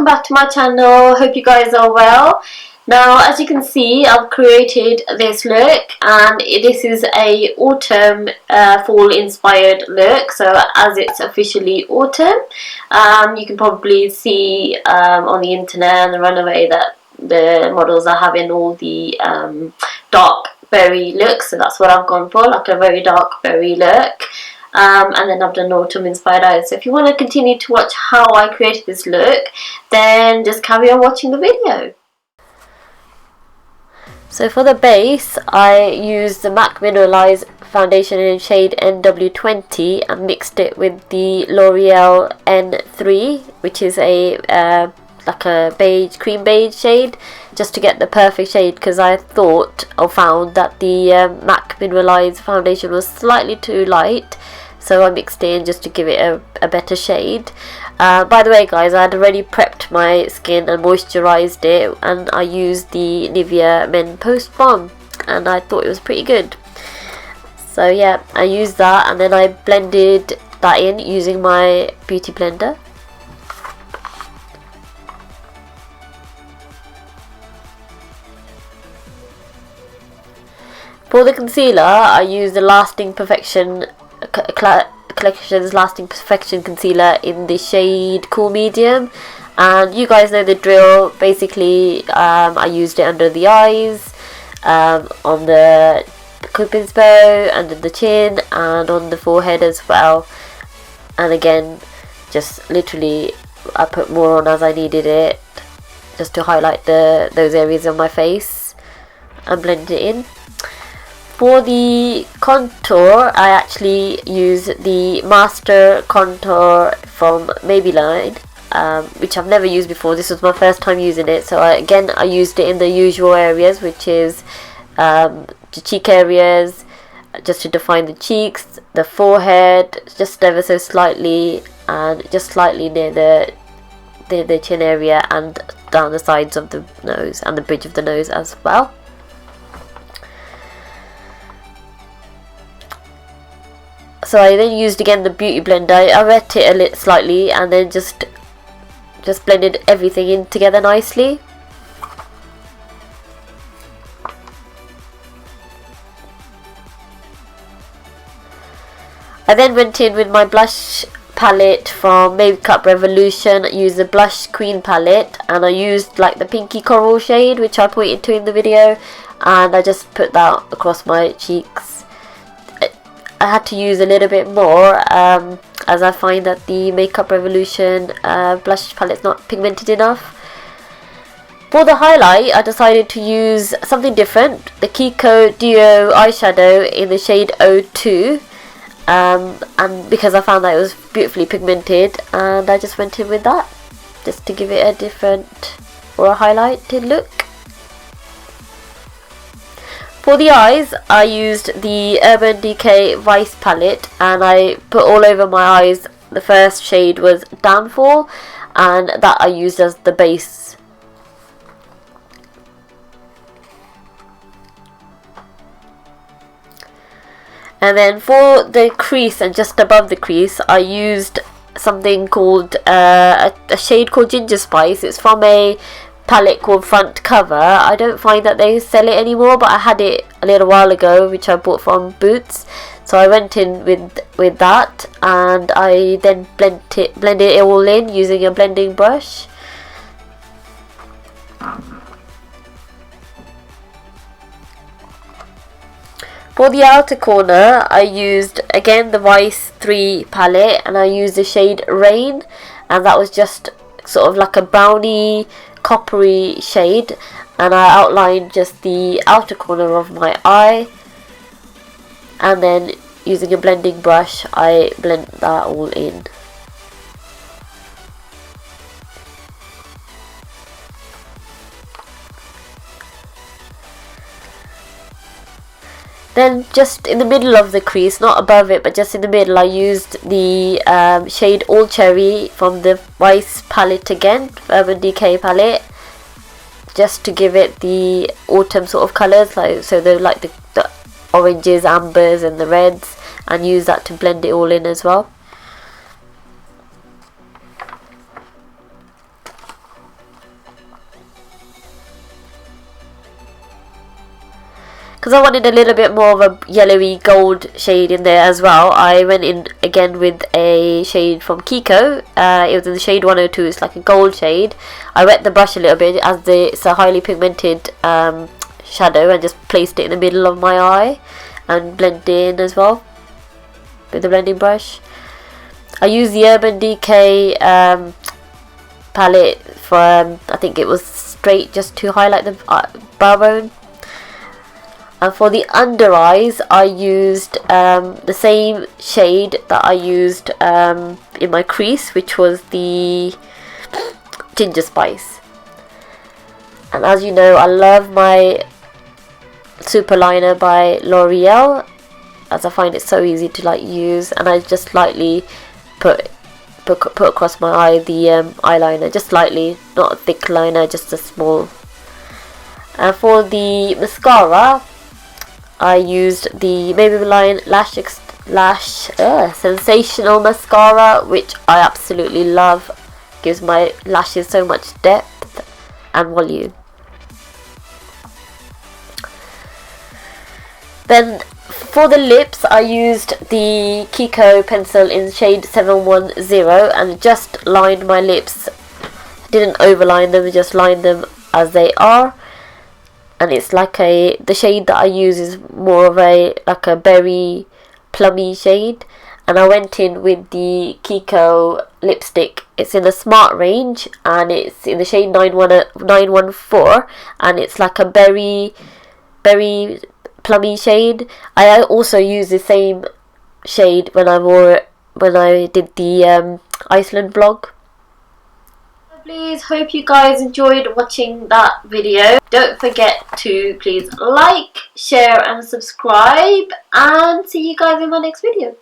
welcome back to my channel. Hope you guys are well. Now, as you can see, I've created this look, and this is a autumn fall inspired look. So as it's officially autumn, you can probably see on the internet and the runway that the models are having all the dark berry looks. So that's what I've gone for, like a very dark berry look. And then I've done autumn inspired eyes. So if you want to continue to watch how I created this look, then just carry on watching the video. So for the base, I used the MAC Mineralize foundation in shade NW20 and mixed it with the L'Oreal N3, which is a like a beige, cream beige shade, just to get the perfect shade, because I thought or found that the MAC Mineralize foundation was slightly too light. So I mixed it in just to give it a better shade. By the way guys, I had already prepped my skin and moisturised it, and I used the Nivea Men Post Balm, and I thought it was pretty good. So yeah, I used that, and then I blended that in using my beauty blender. For the concealer, I used the Lasting Perfection Collection's Lasting Perfection concealer in the shade Cool Medium, and you guys know the drill. Basically, I used it under the eyes, on the cupid's bow, under the chin, and on the forehead as well. And again, just literally I put more on as I needed it, just to highlight those areas of my face, and blend it in. For the contour, I actually use the Master Contour from Maybelline, which I've never used before. This was my first time using it, so I used it in the usual areas, which is the cheek areas, just to define the cheeks, the forehead, just ever so slightly, and just slightly near the chin area, and down the sides of the nose and the bridge of the nose as well. So I then used again the beauty blender. I wet it a little slightly, and then just blended everything in together nicely. I then went in with my blush palette from Makeup Revolution. I used the Blush Queen palette, and I used like the pinky coral shade, which I pointed to in the video, and I just put that across my cheeks. I had to use a little bit more, as I find that the Makeup Revolution blush palette is not pigmented enough. For the highlight, I decided to use something different, the Kiko Duo eyeshadow in the shade 02, and because I found that it was beautifully pigmented, and I just went in with that, just to give it a different, or a highlighted look. For the eyes, I used the Urban Decay Vice palette, and I put all over my eyes. The first shade was Downfall, and that I used as the base. And then for the crease and just above the crease, I used something called a shade called Ginger Spice. It's from a palette called Front Cover. I don't find that they sell it anymore, but I had it a little while ago, which I bought from Boots. So I went in with that, and I then blended it all in using a blending brush. For the outer corner, I used again the Vice 3 palette, and I used the shade Rain, and that was just sort of like a brownie coppery shade, and I outlined just the outer corner of my eye, and then using a blending brush I blend that all in. Then just in the middle of the crease, not above it but just in the middle, I used the shade All Cherry from the Vice palette again, Urban Decay palette, just to give it the autumn sort of colours, like so they're like the oranges, ambers and the reds, and use that to blend it all in as well. because I wanted a little bit more of a yellowy gold shade in there as well, I went in again with a shade from Kiko. It was in the shade 102. It's like a gold shade. I wet the brush a little bit as it's a highly pigmented shadow, and just placed it in the middle of my eye and blend in as well with the blending brush. I used the Urban Decay palette for I think it was straight, just to highlight the brow bone. And for the under eyes, I used the same shade that I used in my crease, which was the Ginger Spice. And as you know, I love my super liner by L'Oreal, as I find it so easy to like use, and I just lightly put across my eye the eyeliner, just lightly, not a thick liner, just a small. And for the mascara, I used the Maybelline Lash Sensational Mascara, which I absolutely love. Gives my lashes so much depth and volume. Then for the lips, I used the Kiko pencil in shade 710 and just lined my lips. Didn't overline them, just lined them as they are. And it's like the shade that I use is more of a berry plummy shade. And I went in with the Kiko lipstick. It's in the Smart range, and it's in the shade 914, and it's like a berry plummy shade. I also used the same shade when I did the Iceland vlog. Please, hope you guys enjoyed watching that video. Don't forget to please like, share and subscribe, and see you guys in my next video.